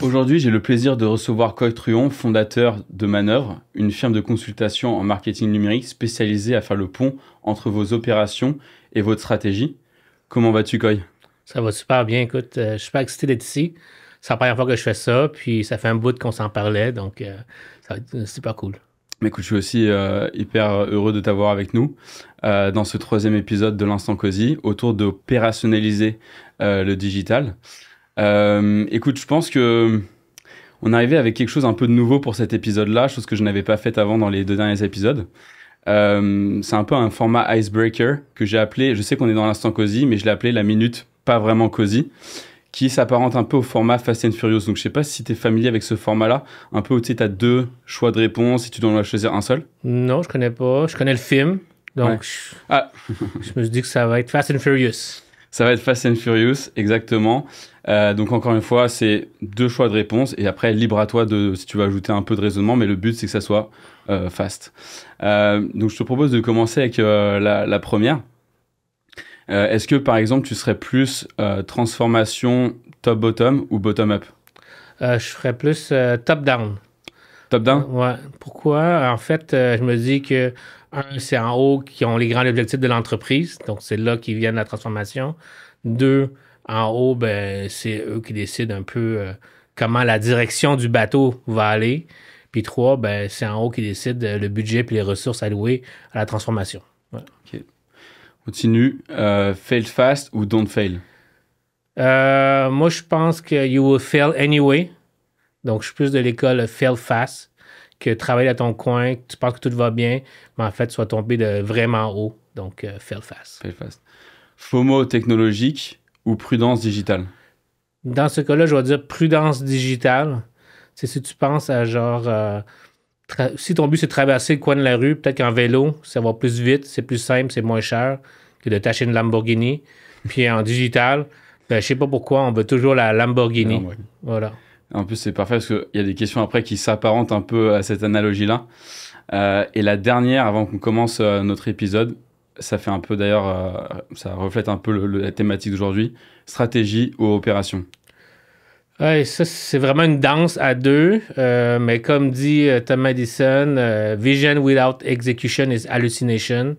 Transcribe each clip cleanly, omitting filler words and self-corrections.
Aujourd'hui, j'ai le plaisir de recevoir Coy Truon, fondateur de Manœuvre, une firme de consultation en marketing numérique spécialisée à faire le pont entre vos opérations et votre stratégie. Comment vas-tu, Coy? Ça va super bien. Écoute, je suis super excité d'être ici. C'est la première fois que je fais ça, puis ça fait un bout qu'on s'en parlait, donc ça va être super cool. Mais écoute, je suis aussi hyper heureux de t'avoir avec nous dans ce troisième épisode de l'Instant Cozy autour d'opérationnaliser le digital. Écoute, je pense que on est arrivé avec quelque chose un peu de nouveau pour cet épisode-là, chose que je n'avais pas faite avant dans les 2 derniers épisodes. C'est un peu un format icebreaker que j'ai appelé, je sais qu'on est dans l'Instant Cozy, mais je l'ai appelé la minute pas vraiment cozy, qui s'apparente un peu au format Fast and Furious. Donc je sais pas si tu es familier avec ce format-là, un peu où tu as 2 choix de réponse et tu dois en choisir un seul. Non, je connais pas. Je connais le film, donc Ouais. Ah, je me suis dit que ça va être Fast and Furious. ça va être Fast and Furious, exactement. Donc encore une fois, c'est 2 choix de réponse et après, libre à toi de si tu veux ajouter un peu de raisonnement, mais le but c'est que ça soit fast. Donc je te propose de commencer avec la première. Est-ce que par exemple, tu serais plus transformation top-bottom ou bottom-up? Je ferais plus top-down. Top-down? Ouais. Pourquoi? En fait, je me dis que, c'est en haut qui ont les grands objectifs de l'entreprise, donc c'est là qu'ils viennent la transformation. 2, en haut, ben, c'est eux qui décident un peu comment la direction du bateau va aller. Puis 3, ben, c'est en haut qui décident le budget puis les ressources allouées à la transformation. Ouais. Ok. Continue. Fail fast ou don't fail? Moi, je pense que you will fail anyway. Donc, je suis plus de l'école fail fast que travailler à ton coin, que tu penses que tout va bien, mais en fait, tu vas tomber de vraiment haut. Donc, fail fast. Fail fast. FOMO technologique ou prudence digitale? Dans ce cas-là, je vais dire prudence digitale. C'est si tu penses à genre, si ton but c'est de traverser le coin de la rue, peut-être qu'en vélo, ça va plus vite, c'est plus simple, c'est moins cher que de t'acheter une Lamborghini. Puis en digital, ben, je sais pas pourquoi, on veut toujours la Lamborghini. Ouais. Voilà. En plus, c'est parfait parce qu'il y a des questions après qui s'apparentent un peu à cette analogie-là. Et la dernière, avant qu'on commence notre épisode, ça fait un peu d'ailleurs, ça reflète un peu la thématique d'aujourd'hui, stratégie ou opération. Ouais, ça, c'est vraiment une danse à 2. Mais comme dit Thomas Edison, vision without execution is hallucination.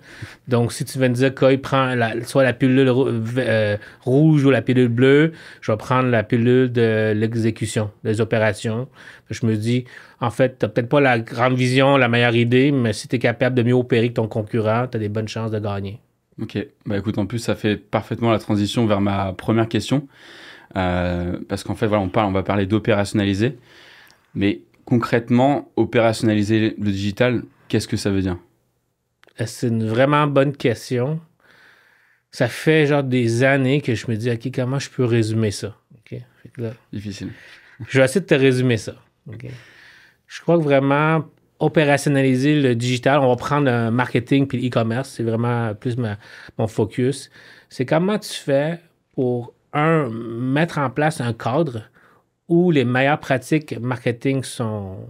Donc, si tu viens de dire qu'il prend soit la pilule rouge ou la pilule bleue, je vais prendre la pilule de l'exécution, des opérations. Je me dis, en fait, tu n'as peut-être pas la grande vision, la meilleure idée, mais si tu es capable de mieux opérer que ton concurrent, tu as des bonnes chances de gagner. Ok, bah écoute, en plus, ça fait parfaitement la transition vers ma première question. Parce qu'en fait, voilà, on va parler d'opérationnaliser. Mais concrètement, opérationnaliser le digital, qu'est-ce que ça veut dire? C'est une vraiment bonne question. Ça fait genre des années que je me dis, OK, comment je peux résumer ça? OK? Fait que là, Difficile. je vais essayer de te résumer ça. OK? Je crois que vraiment opérationnaliser le digital, on va prendre un marketing puis l'e-commerce, c'est vraiment plus mon focus. C'est comment tu fais pour, mettre en place un cadre où les meilleures pratiques marketing sont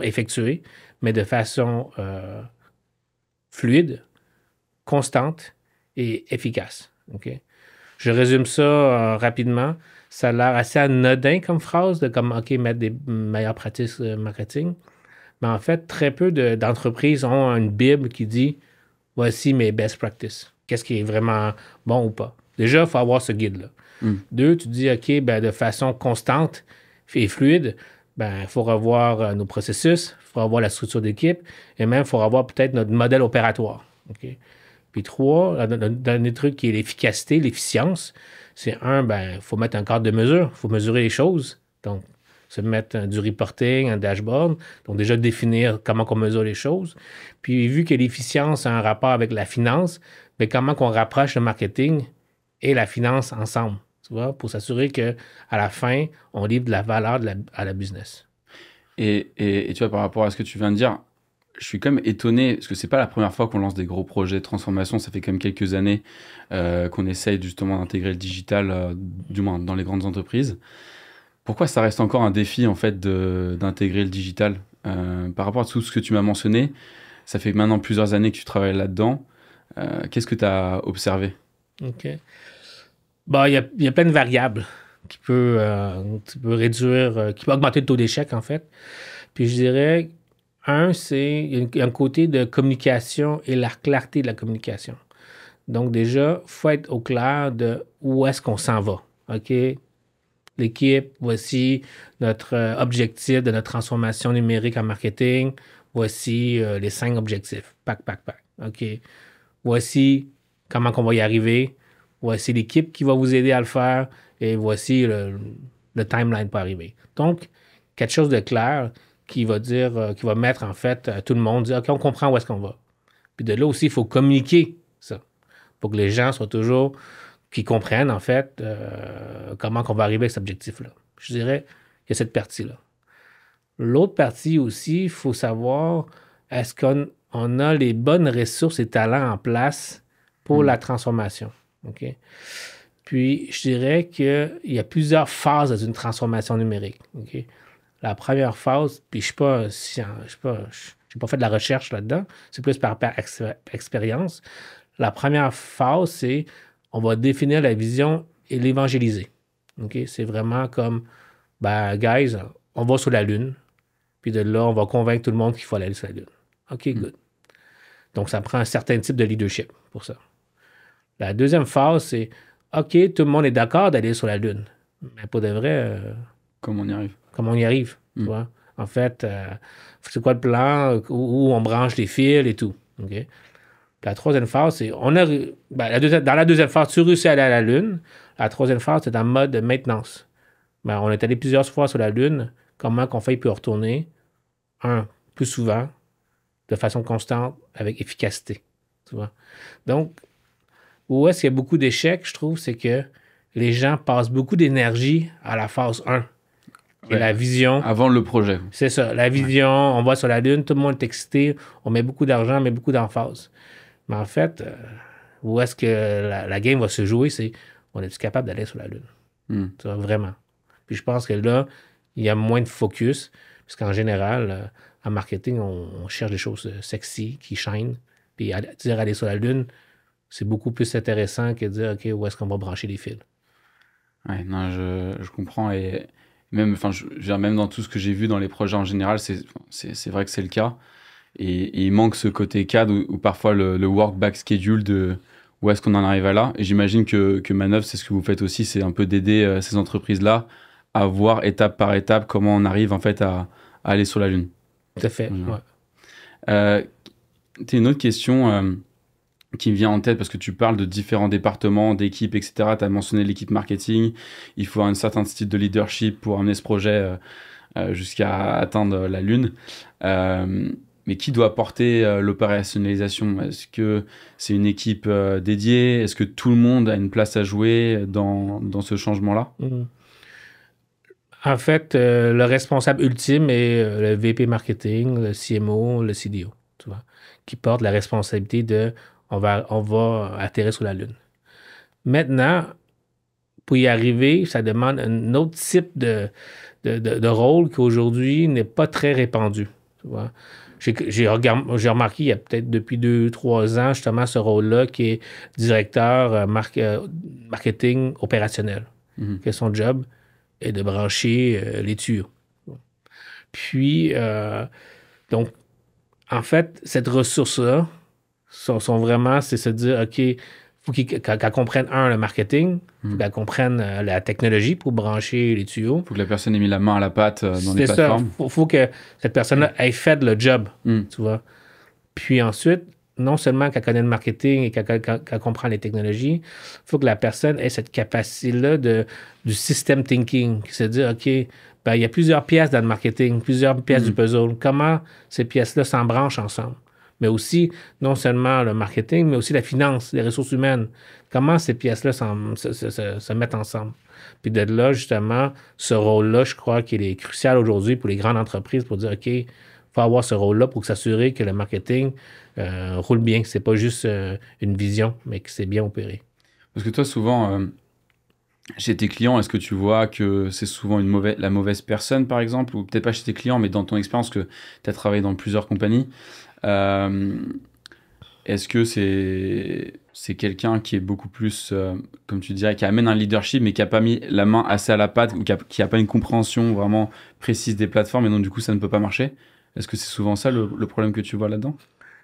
effectuées, mais de façon fluide, constante et efficace. OK? Je résume ça rapidement. Ça a l'air assez anodin comme phrase, de comme, OK, mettre des meilleures pratiques marketing. Mais en fait, très peu d'entreprises ont une Bible qui dit, voici mes best practices. Qu'est-ce qui est vraiment bon ou pas? Déjà, il faut avoir ce guide-là. 2, tu dis, OK, ben, de façon constante et fluide, ben, il faut revoir nos processus, il faut revoir la structure d'équipe et même, il faut revoir peut-être notre modèle opératoire. OK? Puis 3, le dernier truc qui est l'efficacité, l'efficience, c'est ben, il faut mettre un cadre de mesure, il faut mesurer les choses. Donc, se mettre du reporting, un dashboard, donc déjà définir comment on mesure les choses. Puis vu que l'efficience a un rapport avec la finance, bien, comment qu'on rapproche le marketing et la finance ensemble, tu vois, pour s'assurer qu'à la fin, on livre de la valeur à la business. Et tu vois, par rapport à ce que tu viens de dire, je suis quand même étonné, parce que c'est pas la première fois qu'on lance des gros projets de transformation, ça fait quand même quelques années qu'on essaye justement d'intégrer le digital, du moins dans les grandes entreprises. Pourquoi ça reste encore un défi en fait d'intégrer le digital par rapport à tout ce que tu m'as mentionné? Ça fait maintenant plusieurs années que tu travailles là-dedans. Qu'est-ce que tu as observé? OK. Bon, il y a plein de variables. tu peux réduire, qui peut augmenter le taux d'échec, en fait. Puis je dirais, il y a un côté de communication et la clarté de la communication. Donc déjà, il faut être au clair de où est-ce qu'on s'en va. OK? L'équipe, voici notre objectif de notre transformation numérique en marketing. Voici les 5 objectifs. Pac, pac, pac. OK? Voici comment on va y arriver. Voici l'équipe qui va vous aider à le faire. Et voici le timeline pour arriver. Donc, quelque chose de clair qui va dire, qui va mettre en fait tout le monde, dire, OK, on comprend où est-ce qu'on va. Puis de là aussi, il faut communiquer ça. Pour que les gens soient toujours, qui comprennent en fait comment on va arriver à cet objectif-là. Je dirais qu'il y a cette partie-là. L'autre partie aussi, il faut savoir, est-ce qu'on a les bonnes ressources et talents en place pour la transformation. OK? Puis, je dirais qu'il y a plusieurs phases d'une transformation numérique. OK? La première phase, puis je n'ai pas fait de la recherche là-dedans, c'est plus par expérience. La première phase, c'est on va définir la vision et l'évangéliser. OK? C'est vraiment comme, ben, guys, on va sur la Lune, puis de là, on va convaincre tout le monde qu'il faut aller sur la Lune. OK, good. Donc, ça prend un certain type de leadership pour ça. La deuxième phase, c'est OK, tout le monde est d'accord d'aller sur la Lune. Mais pas de vrai. Comment on y arrive? Comment on y arrive, tu vois? En fait, c'est quoi le plan où on branche les fils et tout. OK? La troisième phase, c'est dans la deuxième phase, tu réussis à aller à la Lune. La troisième phase, c'est en mode maintenance. Ben, on est allé plusieurs fois sur la Lune. Comment qu'on fait pour retourner? Plus souvent, de façon constante, avec efficacité. Tu vois? Donc, où est-ce qu'il y a beaucoup d'échecs, je trouve, c'est que les gens passent beaucoup d'énergie à la phase 1. Et la vision. Avant le projet. C'est ça. La vision, on va sur la Lune, tout le monde est excité, on met beaucoup d'argent, on met beaucoup d'emphase. Mais en fait, où est-ce que la game va se jouer, c'est on est-tu capable d'aller sur la Lune? Tu vois, vraiment. Puis je pense que là, il y a moins de focus, puisqu'en général, en marketing, on cherche des choses sexy, qui shine. Puis dire aller sur la Lune, c'est beaucoup plus intéressant que de dire, OK, où est-ce qu'on va brancher les fils? Ouais, non, je comprends. Et même, enfin, je veux dire, même dans tout ce que j'ai vu dans les projets en général, c'est vrai que c'est le cas. Et il manque ce côté cadre ou parfois le work back schedule de où est-ce qu'on en arrive à là. Et j'imagine que Manœuvre, c'est ce que vous faites aussi, c'est un peu d'aider ces entreprises-là à voir étape par étape comment on arrive en fait à aller sur la Lune. Tout à fait, T'as une autre question qui me vient en tête parce que tu parles de différents départements, d'équipes, etc. Tu as mentionné l'équipe marketing. Il faut un certain style de leadership pour amener ce projet jusqu'à atteindre la Lune. Mais qui doit porter l'opérationnalisation? Est-ce que c'est une équipe dédiée? Est-ce que tout le monde a une place à jouer dans ce changement-là? En fait, le responsable ultime est le VP marketing, le CMO, le CDO, tu vois, qui porte la responsabilité de on va atterrir sur la Lune. Maintenant, pour y arriver, ça demande un autre type de rôle qui aujourd'hui n'est pas très répandu, tu vois. J'ai remarqué, il y a peut-être depuis 2-3 ans, justement, ce rôle-là qui est directeur marketing opérationnel, qui est son job est de brancher les tuyaux. Puis, donc, en fait, cette ressource-là, sont vraiment, c'est se dire, OK, il faut qu'elle comprenne, le marketing, il faut qu'elle comprenne la technologie pour brancher les tuyaux. Il faut que la personne ait mis la main à la pâte dans les plateformes. Il faut que cette personne-là ait fait le job, tu vois. Puis ensuite, non seulement qu'elle connaît le marketing et qu'elle comprend les technologies, il faut que la personne ait cette capacité-là du system thinking, c'est-à-dire, OK, ben, il y a plusieurs pièces dans le marketing, plusieurs pièces du puzzle. Comment ces pièces-là s'embranchent ensemble? Mais aussi, non seulement le marketing, mais aussi la finance, les ressources humaines. Comment ces pièces-là se mettent ensemble? Puis de là, justement, ce rôle-là, je crois qu'il est crucial aujourd'hui pour les grandes entreprises pour dire, OK, il faut avoir ce rôle-là pour s'assurer que le marketing roule bien, que ce n'est pas juste une vision, mais que c'est bien opéré. Parce que toi, souvent, chez tes clients, est-ce que tu vois que c'est souvent la mauvaise personne, par exemple, ou peut-être pas chez tes clients, mais dans ton expérience, que tu as travaillé dans plusieurs compagnies, Est-ce que c'est quelqu'un qui est beaucoup plus, comme tu dirais, qui amène un leadership, mais qui n'a pas mis la main assez à la pâte, ou qui a pas une compréhension vraiment précise des plateformes, et donc du coup, ça ne peut pas marcher? Est-ce que c'est souvent ça le problème que tu vois là-dedans?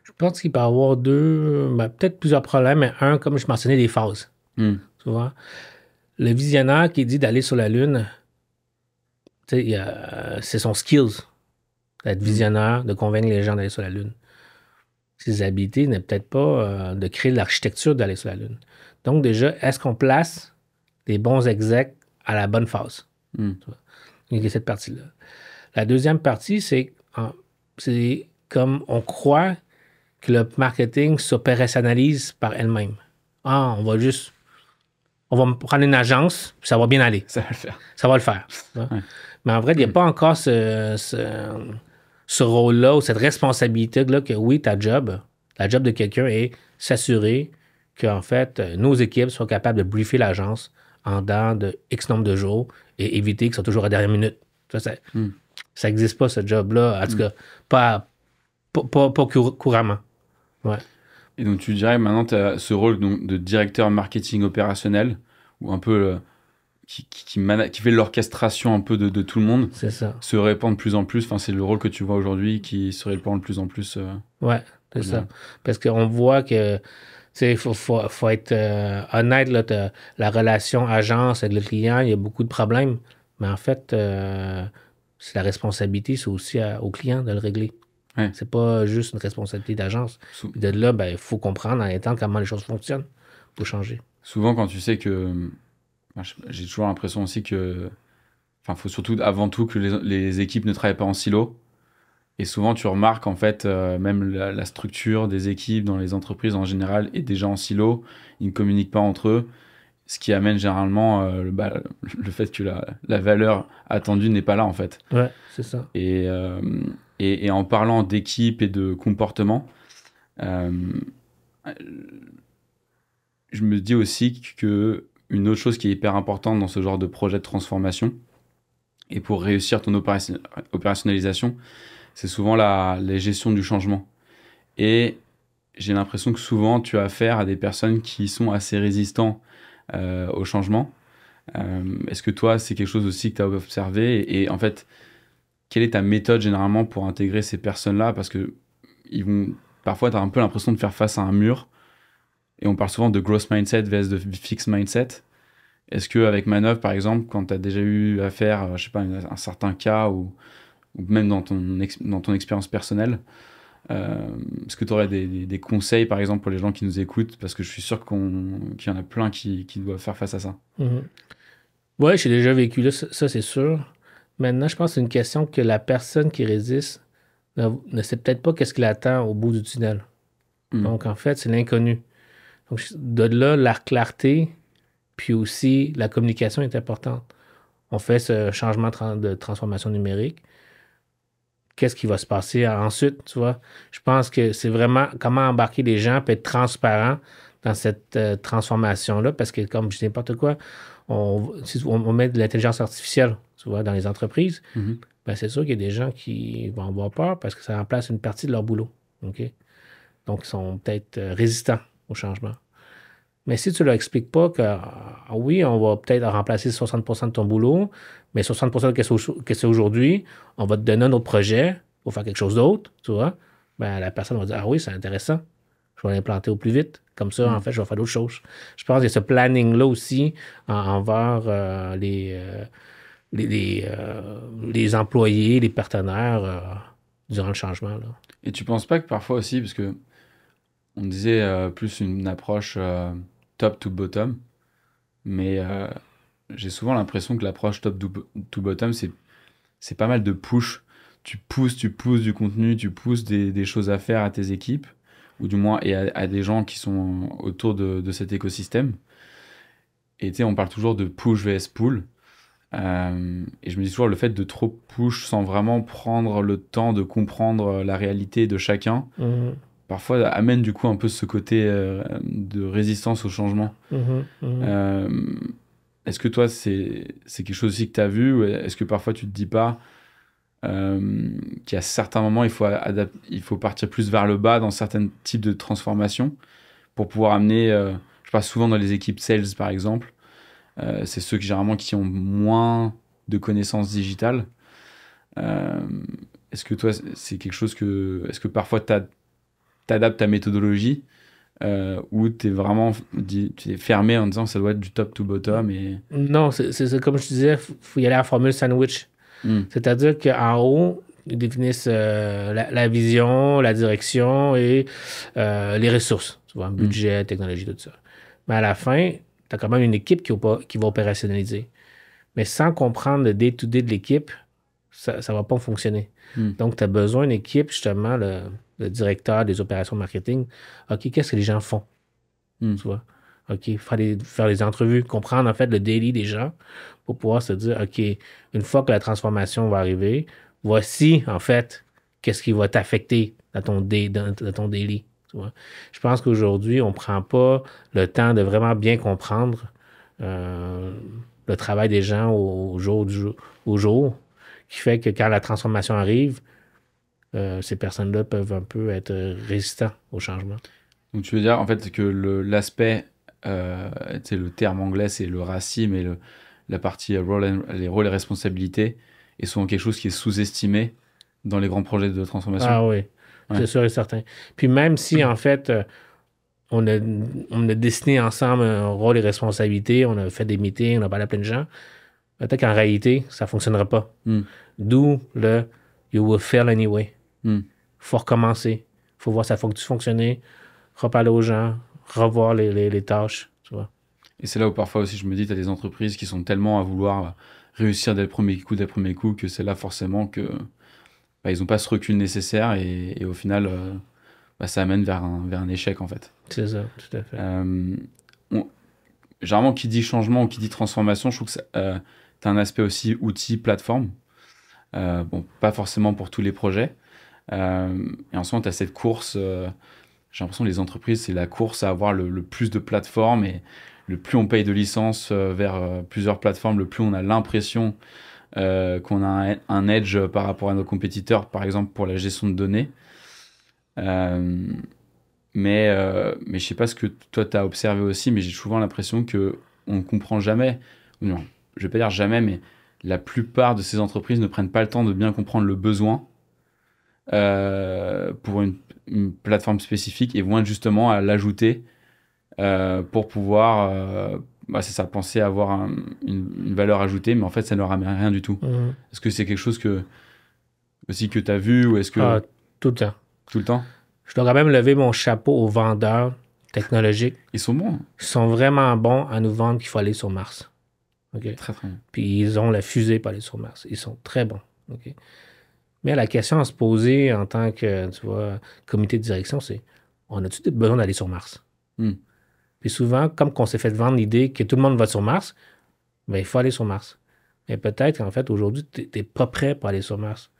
Je pense qu'il peut y avoir peut-être plusieurs problèmes, mais un, comme je mentionnais, des phases. Hmm. Tu vois? Le visionnaire qui dit d'aller sur la Lune, tu sais, c'est son skills d'être visionnaire, de convaincre les gens d'aller sur la Lune. Ses habiletés n'est peut-être pas de créer l'architecture d'aller sur la Lune. Donc, déjà, est-ce qu'on place des bons execs à la bonne phase? Hmm. Il y a cette partie-là. La deuxième partie, c'est comme on croit que le marketing s'opérationnalise par elle-même. Ah, on va prendre une agence, puis ça va bien aller. Ça va le faire. Ça va le faire. Ouais. Mais en vrai, il n'y a pas encore ce rôle-là ou cette responsabilité-là que oui, la job de quelqu'un est s'assurer qu'en fait, nos équipes soient capables de briefer l'agence en dedans de X nombre de jours et éviter qu'ils soient toujours à la dernière minute. Ça n'existe pas, ce job-là. En tout cas, pas couramment. Ouais. Et donc, tu dirais maintenant, tu as ce rôle donc, de directeur marketing opérationnel, ou un peu qui fait l'orchestration un peu de tout le monde, C'est ça. se répand de plus en plus. Enfin, c'est le rôle que tu vois aujourd'hui qui se répand de plus en plus. Ouais, c'est ça. Parce qu'on voit que il faut être honnête, là, la relation agence avec le client, il y a beaucoup de problèmes. Mais en fait, c'est la responsabilité, c'est aussi au client de le régler. Ouais. C'est pas juste une responsabilité d'agence. De là, il faut comprendre en étant comment les choses fonctionnent. Il faut changer. Souvent, quand tu sais que... j'ai toujours l'impression aussi que... Enfin, il faut surtout, avant tout, que les équipes ne travaillent pas en silo. Et souvent, tu remarques, en fait, même la structure des équipes dans les entreprises en général est déjà en silo. Ils ne communiquent pas entre eux. Ce qui amène généralement le fait que la valeur attendue n'est pas là, en fait. Ouais, c'est ça. Et en parlant d'équipe et de comportement, je me dis aussi que une autre chose qui est hyper importante dans ce genre de projet de transformation, et pour réussir ton opérationnalisation, c'est souvent la gestion du changement. Et j'ai l'impression que souvent, tu as affaire à des personnes qui sont assez résistants au changement. Est-ce que toi, c'est quelque chose aussi que tu as observé? Et en fait, quelle est ta méthode généralement pour intégrer ces personnes-là? Parce que parfois, tu as un peu l'impression de faire face à un mur. Et on parle souvent de growth mindset vs de fixed mindset. Est-ce qu'avec Manœuvre, par exemple, quand tu as déjà eu affaire, je sais pas, un certain cas ou même dans ton expérience personnelle, est-ce que tu aurais des conseils, par exemple, pour les gens qui nous écoutent? Parce que je suis sûr qu'il y en a plein qui doivent faire face à ça. Mm-hmm. Oui, j'ai déjà vécu là, ça c'est sûr. Maintenant, je pense que c'est une question que la personne qui résiste ne sait peut-être pas qu'est-ce qu'il attend au bout du tunnel. Donc, en fait, c'est l'inconnu. Donc, de là, la clarté, puis aussi la communication est importante. On fait ce changement de transformation numérique. Qu'est-ce qui va se passer ensuite, tu vois? Je pense que c'est vraiment comment embarquer les gens, puis être transparent dans cette transformation-là, parce que, comme je dis n'importe quoi, on met de l'intelligence artificielle, tu vois, dans les entreprises, ben c'est sûr qu'il y a des gens qui vont avoir peur parce que ça remplace une partie de leur boulot. OK? Donc, ils sont peut-être résistants au changement. Mais si tu ne leur expliques pas que, oui, on va peut-être remplacer 60% de ton boulot, mais 60% que c'est aujourd'hui, on va te donner un autre projet pour faire quelque chose d'autre, tu vois, ben, la personne va dire, ah oui, c'est intéressant, je vais l'implanter au plus vite. Comme ça, en fait, je vais faire d'autres choses. Je pense qu'il y a ce planning-là aussi envers les employés, les partenaires durant le changement. Là. Et tu penses pas que parfois aussi, parce que on disait plus une approche top to bottom, mais j'ai souvent l'impression que l'approche top to bottom, c'est pas mal de push. Tu pousses du contenu, tu pousses des choses à faire à tes équipes, ou du moins et à des gens qui sont autour de cet écosystème. Et tu sais, on parle toujours de push vs pull. Et je me dis toujours, le fait de trop push sans vraiment prendre le temps de comprendre la réalité de chacun, parfois amène du coup un peu ce côté de résistance au changement. Est-ce que toi, c'est quelque chose aussi que tu as vu, ou est-ce que parfois tu te dis pas, qu'à certains moments, il faut partir plus vers le bas dans certains types de transformations pour pouvoir amener, je passe souvent dans les équipes sales par exemple, c'est ceux qui généralement qui ont moins de connaissances digitales. Est-ce que toi, c'est quelque chose est-ce que parfois tu adaptes ta méthodologie ou tu es fermé en disant que ça doit être du top to bottom Non, c'est comme je te disais, il faut y aller à la formule sandwich. C'est-à-dire qu'en haut, ils définissent la vision, la direction et les ressources, tu vois, budget, technologie, tout ça. Mais à la fin, tu as quand même une équipe qui va opérationnaliser. Mais sans comprendre le day-to-day de l'équipe, ça ne va pas fonctionner. Donc, tu as besoin d'une équipe, justement, le directeur des opérations marketing. OK, qu'est-ce que les gens font? Tu vois? OK, faire les entrevues, comprendre, en fait, le daily des gens pour pouvoir se dire, OK, une fois que la transformation va arriver, voici, en fait, qu'est-ce qui va t'affecter dans ton daily. Tu vois? Je pense qu'aujourd'hui, on ne prend pas le temps de vraiment bien comprendre le travail des gens au jour, qui fait que quand la transformation arrive, ces personnes-là peuvent un peu être résistants au changement. Donc tu veux dire en fait que l'aspect, c'est le terme anglais, c'est le racisme et la partie les rôles et responsabilités est souvent quelque chose qui est sous-estimé dans les grands projets de transformation. Ah oui, c'est sûr et certain. Puis même si en fait on a dessiné ensemble un rôle et responsabilité, on a fait des meetings, on a parlé à plein de gens, peut-être qu'en réalité, ça ne fonctionnera pas. D'où le you will fail anyway. Faut recommencer. Faut voir ça fonctionner, reparler aux gens, revoir les tâches, tu vois. Et c'est là où parfois aussi je me dis, tu as des entreprises qui sont tellement à vouloir réussir dès le premier coup, que c'est là forcément que ils n'ont pas ce recul nécessaire et au final, ça amène vers un échec en fait. C'est ça, tout à fait. Généralement, qui dit changement ou qui dit transformation, je trouve que tu as un aspect aussi outil, plateforme. Bon, pas forcément pour tous les projets. Et ensuite, tu as cette course. J'ai l'impression que les entreprises, c'est la course à avoir le plus de plateformes. Et le plus on paye de licences vers plusieurs plateformes, le plus on a l'impression qu'on a un edge par rapport à nos compétiteurs, par exemple pour la gestion de données. Mais je sais pas ce que toi tu as observé aussi, mais j'ai souvent l'impression qu'on ne comprend jamais, non, je vais pas dire jamais, mais la plupart de ces entreprises ne prennent pas le temps de bien comprendre le besoin pour une plateforme spécifique et vont justement à l'ajouter pour pouvoir, c'est ça, penser avoir une valeur ajoutée, mais en fait ça ne leur amène rien du tout. Est-ce que c'est quelque chose aussi que tu as vu ou est-ce que... tout le temps. Tout le temps? Je dois quand même lever mon chapeau aux vendeurs technologiques. Ils sont bons. Ils sont vraiment bons à nous vendre qu'il faut aller sur Mars. Okay? Très, très bon. Puis ils ont la fusée pour aller sur Mars. Ils sont très bons. Okay? Mais la question à se poser en tant que, tu vois, comité de direction, c'est on a-tu besoin d'aller sur Mars? Puis souvent, comme qu'on s'est fait vendre l'idée que tout le monde va sur Mars, ben, il faut aller sur Mars. Mais peut-être qu'en fait, aujourd'hui, tu n'es pas prêt pour aller sur Mars.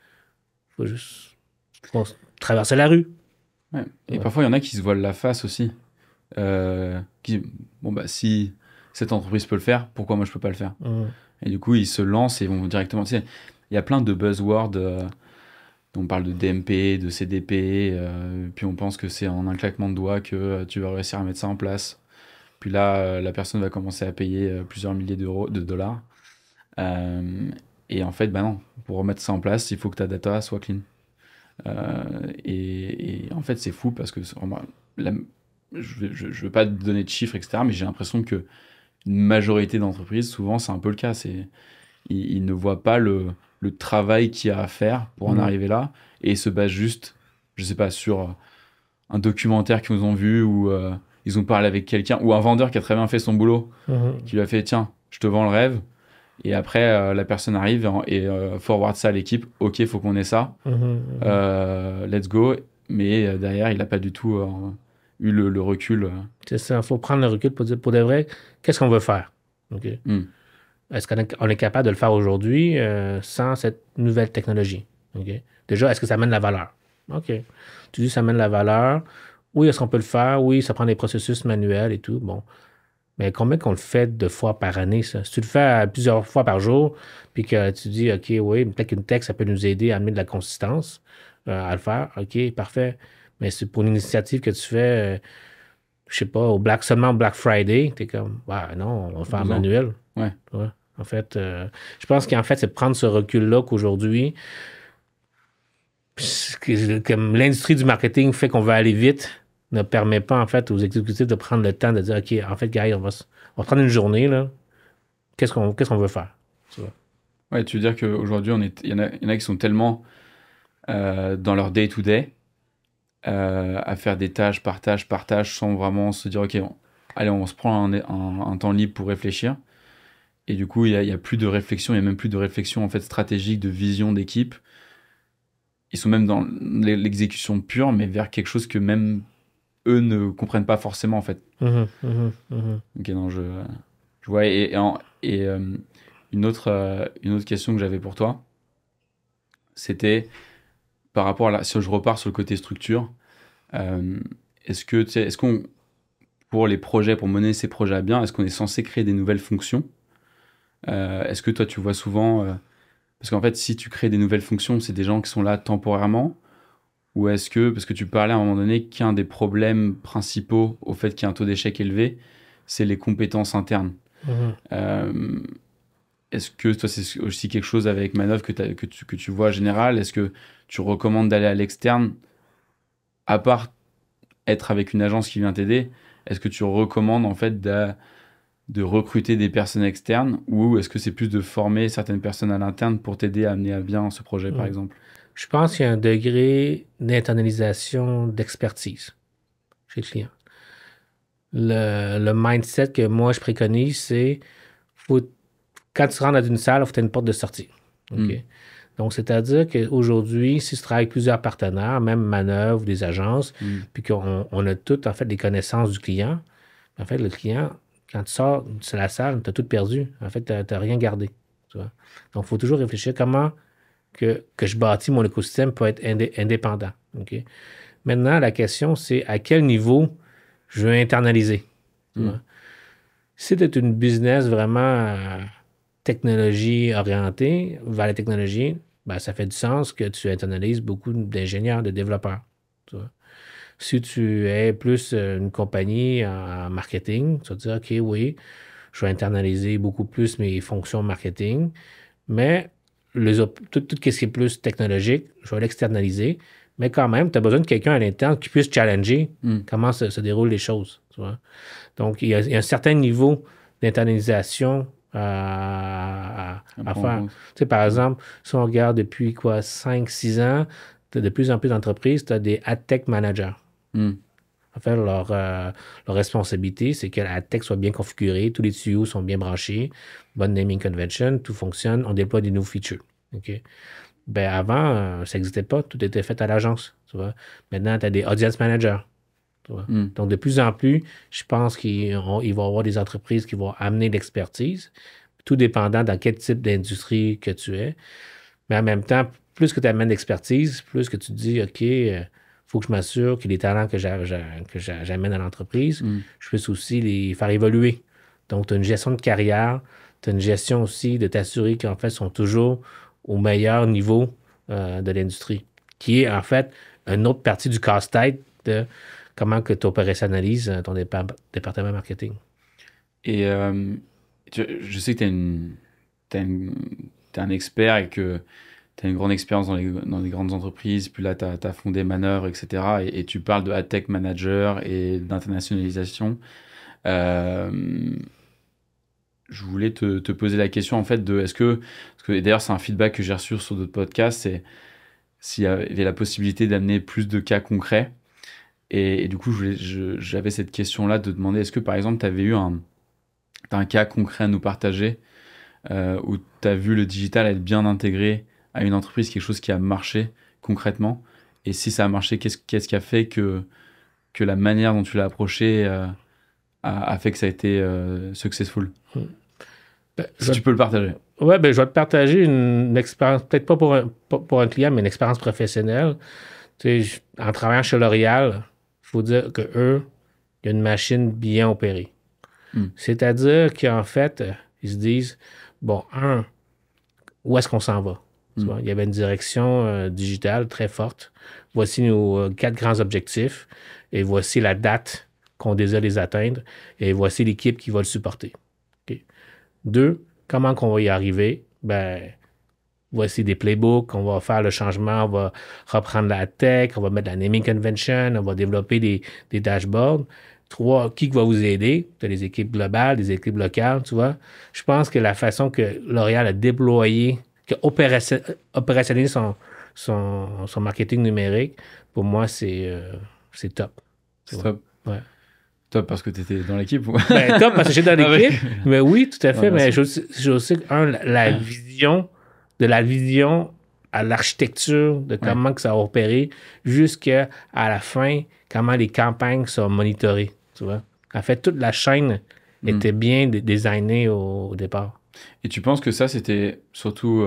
Il faut juste traverser la rue. Ouais. Et parfois, il y en a qui se voilent la face aussi. Si cette entreprise peut le faire, pourquoi moi je peux pas le faire? Et du coup, ils se lancent et vont directement. Tu sais, il y a plein de buzzwords. On parle de DMP, de CDP, puis on pense que c'est en un claquement de doigts que tu vas réussir à mettre ça en place. Puis là, la personne va commencer à payer plusieurs milliers de dollars. Et en fait, non, pour remettre ça en place, il faut que ta data soit clean. Et en fait, c'est fou parce que je veux pas te donner de chiffres, etc., mais j'ai l'impression que une majorité d'entreprises, souvent, c'est un peu le cas. Ils ne voient pas le travail qu'il y a à faire pour en arriver là et ils se basent juste, je sais pas, sur un documentaire qu'ils ont vu ou ils ont parlé avec quelqu'un ou un vendeur qui a très bien fait son boulot, qui lui a fait tiens, je te vends le rêve. Et après, la personne arrive et forward ça à l'équipe. Ok, il faut qu'on ait ça. Let's go. Mais derrière, il n'a pas du tout eu le recul. C'est ça. Il faut prendre le recul pour dire, pour de vrai, qu'est-ce qu'on veut faire? Okay? Est-ce qu'on est capable de le faire aujourd'hui sans cette nouvelle technologie? Okay? Déjà, est-ce que ça amène la valeur? OK. Tu dis que ça amène la valeur. Oui, est-ce qu'on peut le faire? Oui, ça prend des processus manuels et tout. Bon. Mais combien qu'on le fait 2 fois par année, ça? Si tu le fais plusieurs fois par jour, puis que tu dis, OK, oui, peut-être qu'une texte, ça peut nous aider à amener de la consistance à le faire. OK, parfait. Mais c'est pour une initiative que tu fais, je sais pas, seulement au Black Friday, t'es comme, bah non, on va le faire en manuel. Ouais. Ouais. En fait, je pense qu'en fait, c'est de prendre ce recul-là qu'aujourd'hui, comme l'industrie du marketing fait qu'on veut aller vite, ne permet pas, en fait, aux exécutifs de prendre le temps de dire, OK, en fait, gars, on va prendre une journée, là. Qu'est-ce qu'on veut faire? Tu vois? Ouais, tu veux dire qu'aujourd'hui, il y en a qui sont tellement dans leur day-to-day à faire des tâches par tâche sans vraiment se dire, OK, allez, on se prend un temps libre pour réfléchir. Et du coup, il y a plus de réflexion, il y a même plus de réflexion en fait stratégique, de vision d'équipe. Ils sont même dans l'exécution pure, mais vers quelque chose que même eux ne comprennent pas forcément en fait. Ok, non, je vois. Et une autre question que j'avais pour toi, c'était par rapport si je repars sur le côté structure, euh, est-ce qu'on, pour les projets, pour mener ces projets à bien, est-ce qu'on est censé créer des nouvelles fonctions? Est-ce que toi, tu vois souvent, parce qu'en fait, si tu crées des nouvelles fonctions, c'est des gens qui sont là temporairement, ou est-ce que, parce que tu parlais à un moment donné qu'un des problèmes principaux au fait qu'il y ait un taux d'échec élevé, c'est les compétences internes. Euh, Est-ce que toi, c'est aussi quelque chose avec Manœuvre que tu vois en général? Est-ce que tu recommandes d'aller à l'externe, à part être avec une agence qui vient t'aider? Est-ce que tu recommandes en fait de recruter des personnes externes, ou est-ce que c'est plus de former certaines personnes à l'interne pour t'aider à mener à bien ce projet, par exemple? Je pense qu'il y a un degré d'internalisation d'expertise chez le client. Le mindset que moi, je préconise, c'est faut, quand tu rentres dans une salle, il faut que tu aies une porte de sortie. OK? Donc, c'est-à-dire qu'aujourd'hui, si tu travailles avec plusieurs partenaires, même Manœuvre, des agences, puis qu'on a toutes, en fait, les connaissances du client, en fait, le client, quand tu sors de la salle, tu as tout perdu. En fait, tu n'as rien gardé. Tu vois? Donc, il faut toujours réfléchir comment que je bâtis mon écosystème peut être indépendant. OK? Maintenant, la question, c'est à quel niveau je veux internaliser. Tu vois? Si tu es une business vraiment technologie orientée vers la technologie, ben, ça fait du sens que tu internalises beaucoup d'ingénieurs, de développeurs. Tu vois? Si tu es plus une compagnie en marketing, tu vas te dire, OK, oui, je vais internaliser beaucoup plus mes fonctions marketing, mais tout ce qui est plus technologique, je vais l'externaliser. Mais quand même, tu as besoin de quelqu'un à l'interne qui puisse challenger comment se déroulent les choses. Tu vois? Donc, il y a un certain niveau d'internalisation à faire. Tu sais, par exemple, si on regarde depuis 5-6 ans, de plus en plus d'entreprises, tu as des ad tech managers. En fait, leur responsabilité, c'est que la ad tech soit bien configurée, tous les tuyaux sont bien branchés, bonne naming convention, tout fonctionne, on déploie des nouveaux features. OK? Ben avant, ça n'existait pas, tout était fait à l'agence. Tu vois? Maintenant, tu as des audience managers. Tu vois? Donc, de plus en plus, je pense qu'il va y avoir des entreprises qui vont amener l'expertise, tout dépendant dans quel type d'industrie que tu es. Mais en même temps, plus que tu amènes l'expertise, plus que tu te dis, OK, faut que je m'assure que les talents que j'amène à l'entreprise, je puisse aussi les faire évoluer. Donc, tu as une gestion de carrière, tu as une gestion aussi de t'assurer qu'en fait, ils sont toujours au meilleur niveau de l'industrie, qui est en fait une autre partie du casse-tête de comment que tu opérationnalises ton département marketing. Et je sais que t'es un expert et que tu as une grande expérience dans les grandes entreprises, puis là, tu as fondé Manœuvre, etc. Et tu parles de ad tech manager et d'internationalisation. Je voulais te poser la question, en fait, parce que d'ailleurs, c'est un feedback que j'ai reçu sur d'autres podcasts, c'est s'il y avait la possibilité d'amener plus de cas concrets. Et du coup, j'avais cette question-là de demander, est-ce que, par exemple, t'as un cas concret à nous partager où tu as vu le digital être bien intégré à une entreprise, quelque chose qui a marché concrètement? Et si ça a marché, qu'est-ce qui a fait que la manière dont tu l'as approché a fait que ça a été successful? Si tu peux le partager. Oui, ben, je vais te partager une expérience, peut-être pas pour un client, mais une expérience professionnelle. Tu sais, en travaillant chez L'Oréal, il faut dire qu'eux, il y a une machine bien opérée. C'est-à-dire qu'en fait, ils se disent, bon, où est-ce qu'on s'en va? Tu vois, il y avait une direction digitale très forte. Voici nos 4 grands objectifs et voici la date qu'on désire les atteindre et voici l'équipe qui va le supporter. Okay. 2, comment qu'on va y arriver? Ben, voici des playbooks, on va faire le changement, on va reprendre la tech, on va mettre la naming convention, on va développer des dashboards. 3, qui va vous aider? Tu as les équipes globales, les équipes locales, tu vois. Je pense que la façon que L'Oréal a déployé, qui a opérationnalisé son marketing numérique, pour moi, c'est top. C'est top. Ouais. Top parce que tu étais dans l'équipe ou... Ben, top parce que j'étais dans l'équipe. Mais oui, tout à fait. Non, mais j'ai aussi la vision, de la vision à l'architecture, de comment que ça a opéré, jusqu'à la fin, comment les campagnes sont monitorées. Tu vois? En fait, toute la chaîne était bien designée au départ. Et tu penses que ça, c'était surtout...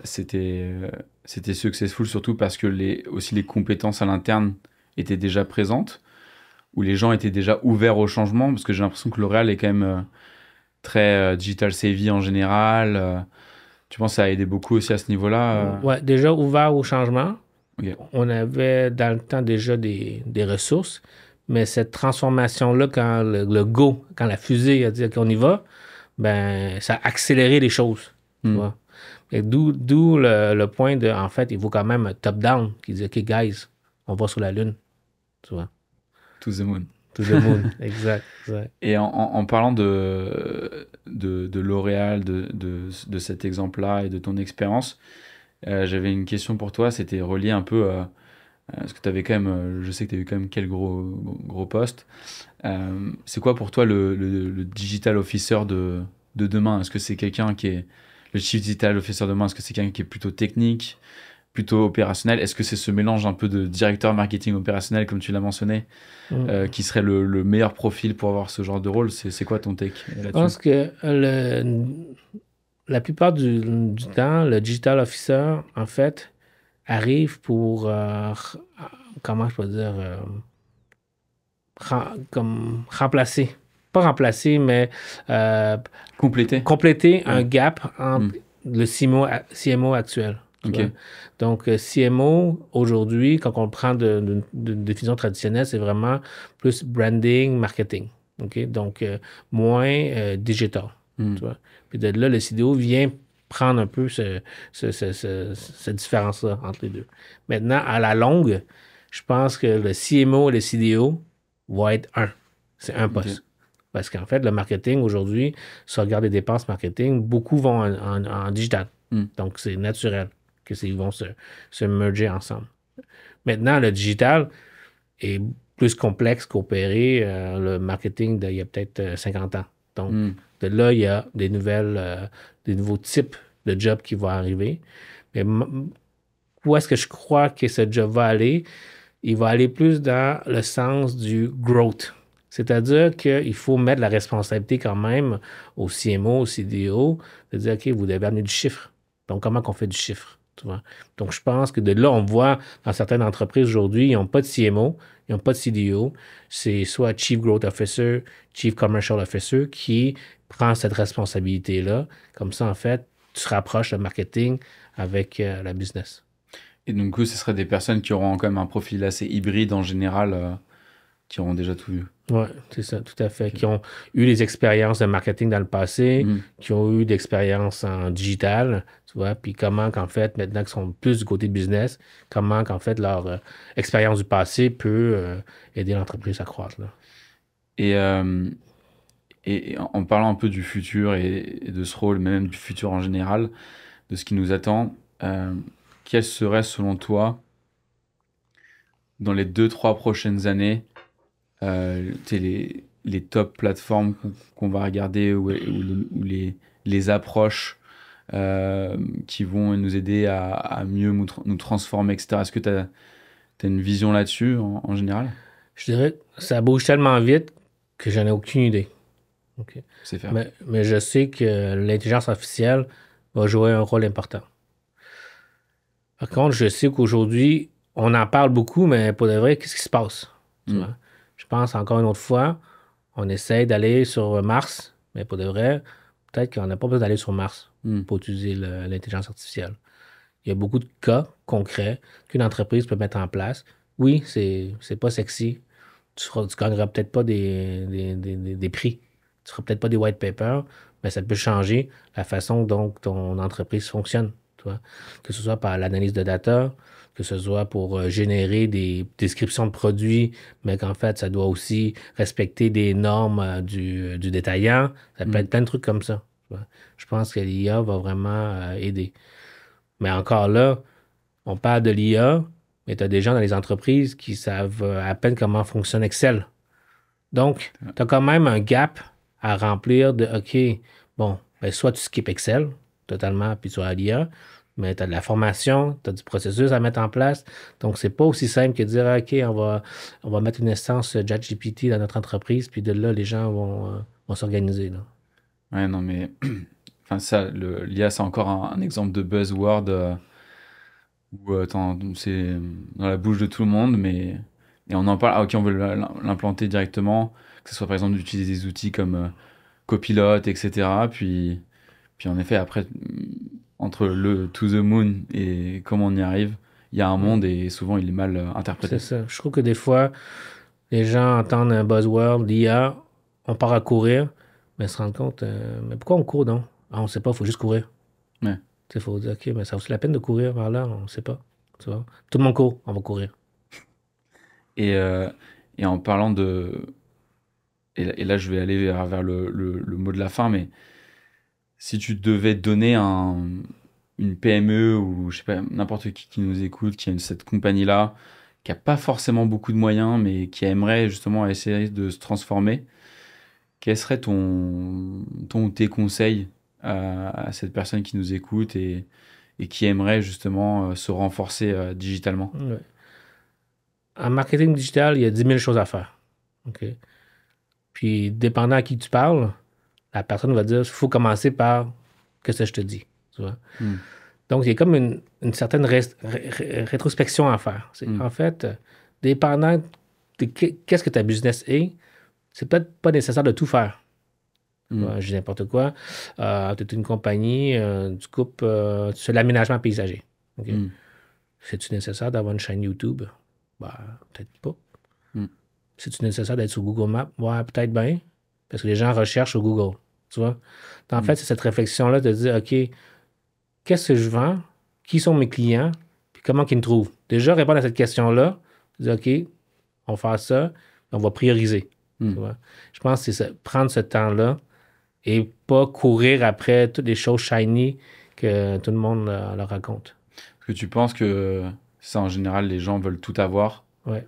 c'était successful surtout parce que aussi les compétences à l'interne étaient déjà présentes, où les gens étaient déjà ouverts au changement, parce que j'ai l'impression que L'Oréal est quand même très digital savvy en général. Tu penses que ça a aidé beaucoup aussi à ce niveau-là? Ouais, déjà ouvert au changement. Okay. On avait dans le temps déjà des ressources, mais cette transformation-là, quand le go, quand la fusée a dit qu'on y va, ben ça a accéléré les choses. Tu vois? Et d'où le point de, en fait, il faut quand même un top-down qui dit, OK, guys, on va sur la Lune. Tu vois? To the moon. To the moon, exact. Et en parlant de L'Oréal, de cet exemple-là et de ton expérience, j'avais une question pour toi, c'était relié un peu parce que tu avais quand même, je sais que tu as eu quand même quel gros poste. C'est quoi pour toi le digital officer de demain? Est-ce que c'est quelqu'un qui est le chief digital officer de demain? Est-ce que c'est quelqu'un qui est plutôt technique, plutôt opérationnel? Est-ce que c'est ce mélange un peu de directeur marketing opérationnel, comme tu l'as mentionné, qui serait le meilleur profil pour avoir ce genre de rôle? C'est quoi ton take là-dessus? Je pense que la plupart du temps, le digital officer, en fait, arrive pour, comment je peux dire, comme remplacer. Pas remplacer, mais compléter un gap entre le CMO actuel. Okay. Donc, CMO, aujourd'hui, quand on le prend de définition traditionnelle, c'est vraiment plus branding, marketing. Okay? Donc, moins digital. Tu vois? Puis de là, le CDO vient prendre un peu cette différence-là entre les deux. Maintenant, à la longue, je pense que le CMO et le CDO vont être c'est un poste. Okay. Parce qu'en fait, le marketing, aujourd'hui, si on regarde les dépenses marketing, beaucoup vont en digital. Donc, c'est naturel qu'ils vont se merger ensemble. Maintenant, le digital est plus complexe qu'opérer le marketing d'il y a peut-être 50 ans. Donc, de là, il y a des nouveaux types de jobs qui vont arriver. Mais où est-ce que je crois que ce job va aller? Il va aller plus dans le sens du growth. C'est-à-dire qu'il faut mettre la responsabilité quand même au CMO, au CDO, de dire, OK, vous devez amener du chiffre. Donc, comment qu'on fait du chiffre? Tu vois? Donc, je pense que de là, on voit dans certaines entreprises aujourd'hui, ils n'ont pas de CMO, ils n'ont pas de CDO. C'est soit Chief Growth Officer, Chief Commercial Officer qui prend cette responsabilité-là. Comme ça, en fait, tu rapproches le marketing avec la business. Et donc, ce seraient des personnes qui auront quand même un profil assez hybride en général, qui auront déjà tout vu. Oui, c'est ça, tout à fait. Okay. Qui ont eu des expériences de marketing dans le passé, qui ont eu d'expériences en digital, tu vois, puis comment qu'en fait, maintenant qu'ils sont plus du côté business, comment qu'en fait leur expérience du passé peut aider l'entreprise à croître. Là. Et en parlant un peu du futur et de ce rôle, même du futur en général, de ce qui nous attend, quelles seraient selon toi, dans les 2-3 prochaines années, les top plateformes qu'on va regarder ou les approches qui vont nous aider à mieux nous transformer, etc. Est-ce que tu as une vision là-dessus en général? Je dirais que ça bouge tellement vite que j'en ai aucune idée. Okay. C'est faire. Mais je sais que l'intelligence artificielle va jouer un rôle important. Par contre, je sais qu'aujourd'hui, on en parle beaucoup, mais pour de vrai, qu'est-ce qui se passe? Tu vois? Je pense encore une autre fois, on essaie d'aller sur Mars, mais pour de vrai, peut-être qu'on n'a pas besoin d'aller sur Mars pour utiliser l'intelligence artificielle. Il y a beaucoup de cas concrets qu'une entreprise peut mettre en place. Oui, c'est pas sexy. Tu gagneras peut-être pas des prix. Tu feras peut-être pas des white papers, mais ça peut changer la façon dont ton entreprise fonctionne. Tu vois. Que ce soit par l'analyse de data, que ce soit pour générer des descriptions de produits, mais qu'en fait, ça doit aussi respecter des normes du détaillant. Ça peut être plein de trucs comme ça. Tu vois. Je pense que l'IA va vraiment aider. Mais encore là, on parle de l'IA, mais tu as des gens dans les entreprises qui savent à peine comment fonctionne Excel. Donc, tu as quand même un gap à remplir de OK, bon, ben soit tu skips Excel totalement, puis tu as l'IA, mais tu as de la formation, tu as du processus à mettre en place. Donc, c'est pas aussi simple que de dire OK, on va mettre une instance ChatGPT dans notre entreprise, puis de là, les gens vont s'organiser. Là. Ouais, non, mais enfin, ça, l'IA, c'est encore un exemple de buzzword où c'est dans la bouche de tout le monde, mais et on en parle. Ah, ok, on veut l'implanter directement, que ce soit par exemple d'utiliser des outils comme Copilot, etc. Puis en effet, après, entre le to the moon et comment on y arrive, il y a un monde et souvent il est mal interprété. C'est ça. Je trouve que des fois, les gens entendent un buzzword, l'IA, on part à courir, mais se rendent compte, mais pourquoi on court donc? Ah, on ne sait pas, il faut juste courir. Ouais. Il faut dire, OK, mais ça vaut la peine de courir vers là, on ne sait pas. Tu vois? Tout le monde court, on va courir. Et, euh, et en parlant de... Et là, je vais aller vers le mot de la fin, mais si tu devais donner une PME ou je sais pas, n'importe qui nous écoute, qui a cette compagnie-là, qui a pas forcément beaucoup de moyens, mais qui aimerait justement essayer de se transformer, quels seraient ton ou tes conseils à cette personne qui nous écoute et qui aimerait justement se renforcer digitalement? Ouais. En marketing digital, il y a 10 000 choses à faire. OK? Puis, dépendant à qui tu parles, la personne va dire, il faut commencer par qu'est-ce que je te dis. Tu vois? Hmm. Donc, il y a comme une certaine rétrospection à faire. En fait, dépendant de qu'est-ce que ta business est, c'est peut-être pas nécessaire de tout faire. Je dis n'importe quoi. Tu es une compagnie, tu coupes, tu fais de l'aménagement paysager. Okay? C'est-tu nécessaire d'avoir une chaîne YouTube? Ben, peut-être pas. C'est-tu nécessaire d'être sur Google Maps? Ouais, peut-être bien. Parce que les gens recherchent sur Google. Tu vois? En fait, c'est cette réflexion-là de dire, OK, qu'est-ce que je vends? Qui sont mes clients? Puis comment ils me trouvent? Déjà, répondre à cette question-là, dire, OK, on va faire ça, on va prioriser. Tu vois? Je pense que c'est ça, prendre ce temps-là et pas courir après toutes les choses shiny que tout le monde leur raconte. Est-ce que tu penses que ça, en général, les gens veulent tout avoir Ouais.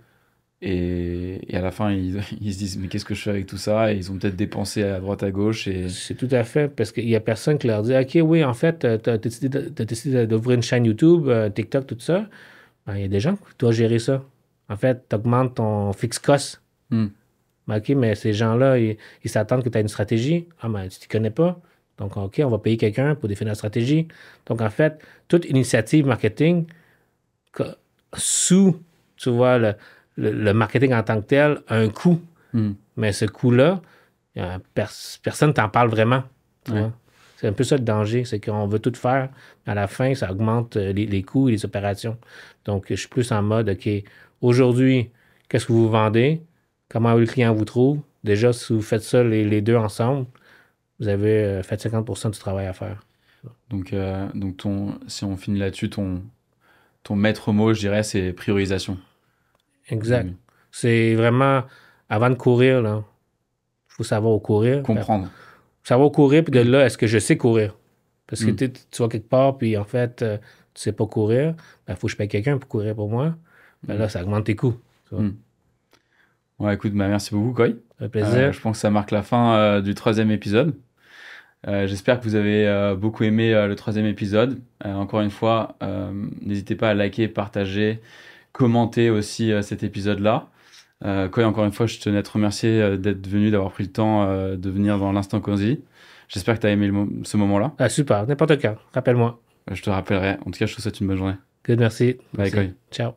et à la fin, ils se disent, mais qu'est-ce que je fais avec tout ça? Et ils ont peut-être dépensé à droite, à gauche. C'est tout à fait, parce qu'il n'y a personne qui leur dit, OK, oui, en fait, tu as décidé d'ouvrir une chaîne YouTube, TikTok, tout ça. Ben, il y a des gens qui doivent gérer ça. En fait, tu augmentes ton fixe cost. Ben, OK, mais ces gens-là, ils s'attendent que tu aies une stratégie. Ah, ben, tu ne t'y connais pas. Donc, OK, on va payer quelqu'un pour définir la stratégie. Donc, en fait, toute initiative marketing, sous, tu vois, le marketing en tant que tel, a un coût. Mais ce coût-là, personne ne t'en parle vraiment. Tu vois? C'est un peu ça le danger, c'est qu'on veut tout faire, mais à la fin, ça augmente les coûts et les opérations. Donc, je suis plus en mode, OK, aujourd'hui, qu'est-ce que vous vendez? Comment le client vous trouve? Déjà, si vous faites ça les deux ensemble, vous avez fait 50% du travail à faire. Donc si on finit là-dessus, ton maître mot, je dirais, c'est priorisation. Exact. C'est vraiment, avant de courir, là, il faut savoir où courir. Comprendre. Savoir où courir, puis de là, est-ce que je sais courir? Parce que tu vas quelque part, puis en fait, tu sais pas courir, il faut que je paye quelqu'un pour courir pour moi. Ben là, ça augmente tes coûts. Tu vois. Ouais, écoute, merci beaucoup, Coy. Ça fait plaisir. Je pense que ça marque la fin du 3e épisode. J'espère que vous avez beaucoup aimé le 3e épisode. Encore une fois, n'hésitez pas à liker, partager, commenter aussi cet épisode-là. Coy, encore une fois, je tenais à te remercier d'être venu, d'avoir pris le temps de venir dans l'Instant Cozy. J'espère que tu as aimé ce moment-là. Ah, super, n'importe quand. Rappelle-moi. Je te rappellerai. En tout cas, je te souhaite une bonne journée. Good, merci. Bye, Coy. Ciao.